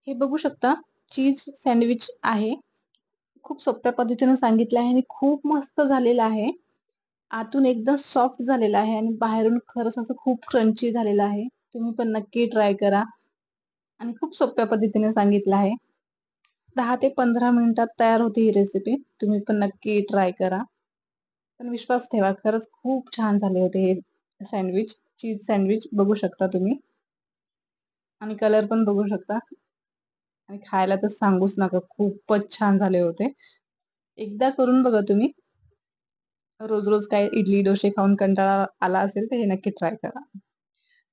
हे बघू शकता, चीज सँडविच आहे. खूप सोप्या पद्धतीने सांगितलं आहे आणि खूप मस्त झालेलं आहे. आतून एकदम सॉफ्ट झालेलं आहे आणि बाहेरून खरंच असं खूप क्रंची झालेलं आहे. तुम्ही पण नक्की ट्राय करा आणि खूप सोप्या पद्धतीने सांगितलं आहे. 10 ते 15 मिनिटात तयार होते ही रेसिपी. तुम्ही पण नक्की ट्राय करा. पण विश्वास ठेवा, खरंच खूप छान झाले होते हे सँडविच, चीज सँडविच बघू शकता तुम्ही आणि कलर पण बघू शकता आणि खायला तर सांगूच नका, खूपच छान झाले होते. एकदा करून बघा तुम्ही. रोज-रोज काय इडली, डोसे खाऊन कंटाळा आला असेल, तर हे नक्की ट्राय करा.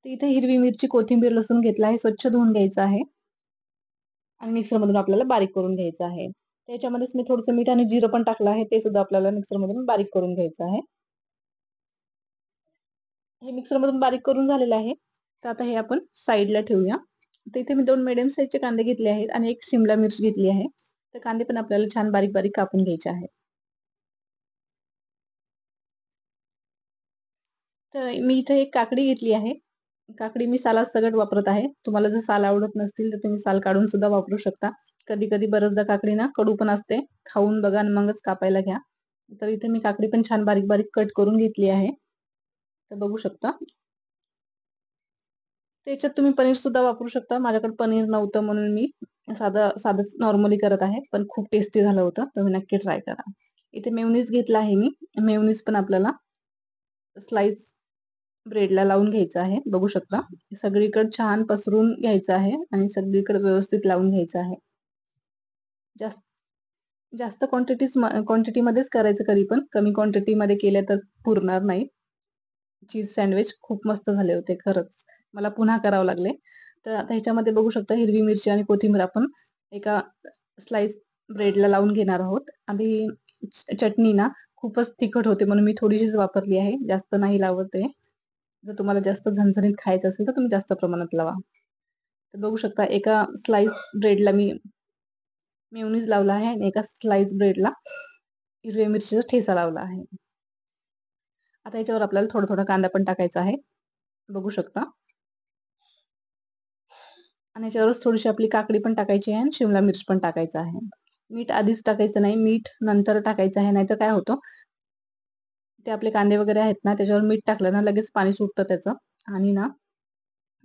तर इथे हिरवी मिरची, कोथिंबीर, लसूण घेतला आहे, स्वच्छ धुवून घ्यायचं आहे आणि मिक्सरमधून आपल्याला बारीक करून घ्यायचं आहे. त्याच्यामध्येच मी थोडंसं मीठ आणि जिरं पण टाकलं आहे, ते सुद्धा आपल्याला मिक्सरमधून बारीक करून घ्यायचं आहे. हे मिक्सरमधून बारीक करून झालेलं आहे. तर आता हे आपण साइडला ठेवूया. तर इथे मी 2 मीडियम साइजचे कांदे घेतले आहेत आणि 1 शिमला मिरची घेतली आहे. तर कांदे पण आपल्याला छान बारीक-बारीक कापून घ्यायचे आहेत. तर मी इथे एक काकडी घेतली आहे. काकडी मी सालासकट वापरत आहे. तुम्हाला जर साल आवडत नसतील, तर तुम्ही साल काढून सुद्धा वापरू शकता. कधी-कधी बऱ्याचदा काकडी ना कडू पण असते. खाऊन बघा आणि मगच कापायला घ्या. तर इथे मी काकडी पण छान बारीक-बारीक कट करून घेतली आहे. तर बघू शकता. त्याच्यात तुम्ही पनीर सुद्धा वापरू शकता. माझ्याकडे पनीर नव्हतं म्हणून मी साधंच नॉर्मली करत आहे. पण खूप टेस्टी झालं होतं. तुम्ही नक्की ट्राय करा. इथे मेयोनीज घेतला आहे मी. मेयोनीज पण आपल्याला स्लाइस ब्रेडला लावून घ्यायचं आहे. बघू शकता. सगळीकडे छान पसरून घ्यायचं आहे आणि सगळीकडे व्यवस्थित लावून घ्यायचं आहे. जास्त जास्त क्वांटिटीमध्येच करायचं कधी पण. कमी क्वांटिटीमध्ये केलं तर पुरणार नाही. चीज सँडविच खूप मस्त झाले होते खरंच. मला पुन्हा करावं लागले. तर आता ह्याच्यामध्ये बघू शकता हिरवी मिरची आणि कोथिंबीर आपण एका स्लाइस ब्रेडला लावून घेणार आहोत आणि चटणी ना खूपच तिखट होते म्हणून मी थोडीशीच वापरली आहे. जास्त नाही लावत आहे. जर तुम्हाला जास्त झणझणीत खायचं असेल तर तुम्ही जास्त प्रमाणात लावा. तर बघू शकता एका स्लाइस ब्रेडला मी मेयोनीज लावला आहे आणि एका स्लाइस ब्रेडला हिरव्या मिरचीचा ठेचा लावला आहे. आता याच्यावर आपल्याला थोडा-थोडा कांदा पण टाकायचा आहे. बघू शकता. आणि याच्यावरच थोडीशी आपली काकडी पण टाकायची आहे आणि शिमला मिर्च पण टाकायचं आहे. मीठ आधीच टाकायचं नाही, मीठ नंतर टाकायचं आहे. नाहीतर काय होतं, ते आपले कांदे वगैरे आहेत ना, त्याच्यावर मीठ टाकलं ना लगेच पाणी सुटतं त्याचं आणि ना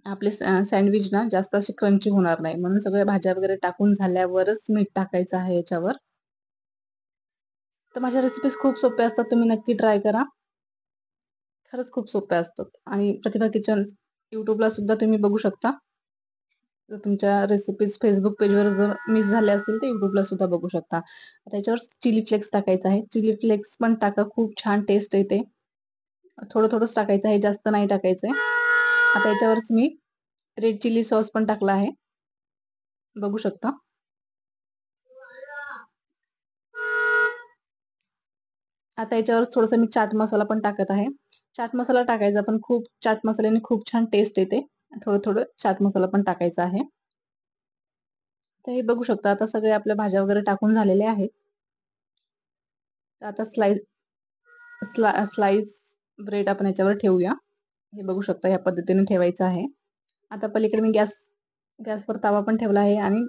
आपले सँडविच ना जास्त असे क्रंची होणार नाही. म्हणून सगळ्या भाज्या वगैरे टाकून झाल्यावरच मीठ टाकायचं आहे याच्यावर. तर माझ्या रेसिपीज खूप सोप्या असतात. तुम्ही नक्की ट्राय करा. खरंच खूप सोप्या असतात आणि प्रतिभा किचन YouTubeला सुद्धा तुम्ही बघू शकता. जर तुमच्या रेसिपीज Facebook पेजवर जर मिस झाल्या असतील, तर YouTubeला सुद्धा बघू शकता. आता याच्यावर चिली फ्लेक्स टाकायचा आहे. चिली फ्लेक्स पण टाका, खूप छान टेस्ट येते. थोडं-थोडंच टाकायचं आहे, जास्त नाही टाकायचंय. आता याच्यावरच मी रेड चिली सॉस पण टाकला आहे. बघू शकता. आता याच्यावर थोडंसं मी चाट मसाला पण टाकत आहे. चाट मसाला टाकायचा पण खूप चाट मसाल्याने खूप छान टेस्ट येते. थोडं-थोडं चाट मसाला पण टाकायचा आहे. तर हे बघू शकता आता सगळे आपल्या भाज्या वगैरे टाकून झालेले आहेत. तर आता स्लाइस ब्रेड आपण याच्यावर ठेवूया. हे बघू शकता या पद्धतीने ठेवायचं आहे. आता पलीकडे मी गॅसवर तवा पण ठेवला आहे आणि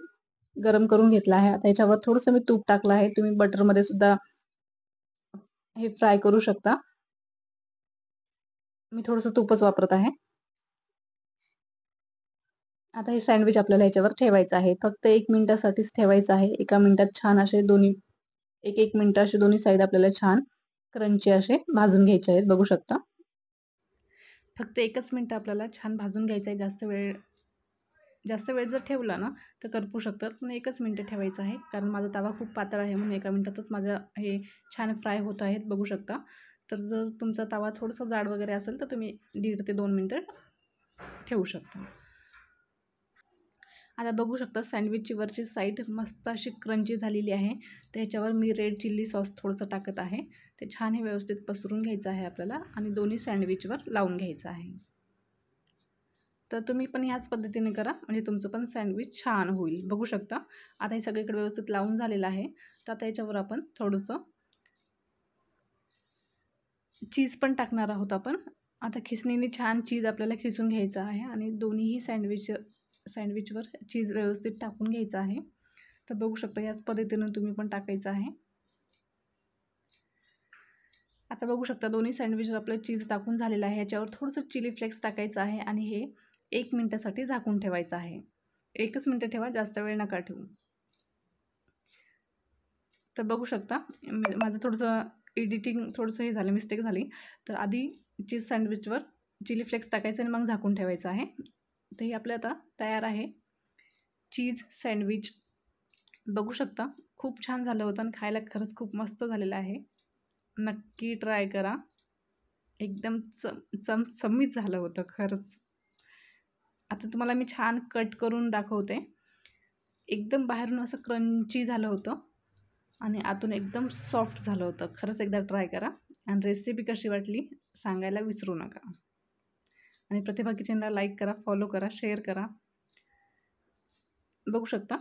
गरम करून घेतला आहे. आता याच्यावर थोडंसं मी तूप टाकलं आहे. तुम्ही बटरमध्ये सुद्धा हे फ्राय करू शकता. मी थोडंसं तूपच वापरत आहे. आता हे सँडविच आपल्याला ह्याच्यावर ठेवायचं आहे. फक्त 1 मिनिटासाठीच ठेवायचं आहे. एका मिनिटात छान असे दोन्ही 1-1 मिनिटं असे दोन्ही साइड आपल्याला छान क्रंची असे भाजून घ्यायचे आहेत. बघू शकता. फक्त 1च मिनिट आपल्याला छान भाजून घ्यायचं आहे. जास्त वेळ जर ठेवला ना, तर करपू शकतात. पण 1च मिनिट ठेवायचं आहे. कारण माझा तवा खूप पातळ आहे म्हणून 1 मिनिटातच माझं हे छान फ्राय होत आहेत. बघू शकता. तर जर तुमचा तवा थोडासा जाड वगैरे असेल, तर तुम्ही 1.5 ते 2 मिनिटं ठेवू शकता. आता बघू शकता सँडविचची वरची साईड मस्त अशी क्रंची झालेली आहे. त्याच्यावर मी रेड चिल्ली सॉस थोडंसं टाकत आहे. ते छान हे व्यवस्थित पसरून घ्यायचं आहे आपल्याला आणि दोन्ही सँडविचवर लावून घ्यायचं आहे. तर तुम्ही पण ह्याच पद्धतीने करा म्हणजे तुमचं पण सँडविच छान होईल. बघू शकता. आता हे सगळीकडे व्यवस्थित लावून झालेलं आहे. तर आता याच्यावर आपण थोडंसं चीज पण टाकणार आहोत आपण. आता खिसणीने छान चीज आपल्याला खिसून घ्यायचं आहे आणि दोन्हीही सँडविचवर चीज व्यवस्थित टाकून घ्यायचं आहे. तर बघू शकता याच पद्धतीनं तुम्ही पण टाकायचं आहे. आता बघू शकता दोन्ही सँडविचवर आपलं चीज टाकून झालेलं आहे. याच्यावर थोडंसं चिली फ्लेक्स टाकायचं आहे आणि हे 1 मिनिटासाठी झाकून ठेवायचं आहे. 1च मिनिटं ठेवा, जास्त वेळ नका ठेवू. तर बघू शकता माझं थोडंसं एडिटिंग थोडंसं हे झालं, मिस्टेक झाली. तर आधी चीज सँडविचवर चिली फ्लेक्स टाकायचं आणि मग झाकून ठेवायचं आहे. तर हे आपलं आता तयार आहे चीज सँडविच. बघू शकता खूप छान झालं होतं आणि खायला खरंच खूप मस्त झालेलं आहे. नक्की ट्राय करा. एकदम चमचमीत झालं होतं खरंच. आता तुम्हाला मी छान कट करून दाखवते. एकदम बाहेरून असं क्रंची झालं होतं आणि आतून एकदम सॉफ्ट झालं होतं. खरंच एकदा ट्राय करा आणि रेसिपी कशी वाटली सांगायला विसरू नका. आणि प्रतिभा किचनला लाईक करा, फॉलो करा, शेअर करा. बघू शकता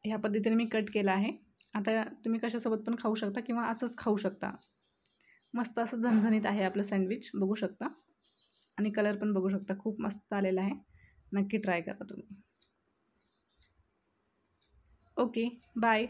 ह्या पद्धतीने मी कट केला आहे. आता तुम्ही कशासोबत पण खाऊ शकता किंवा असंच खाऊ शकता. मस्त असं झणझणीत आहे आपलं सँडविच, बघू शकता. आणि कलर पण बघू शकता, खूप मस्त आलेला आहे. नक्की ट्राय करा तुम्ही. Okay, bye.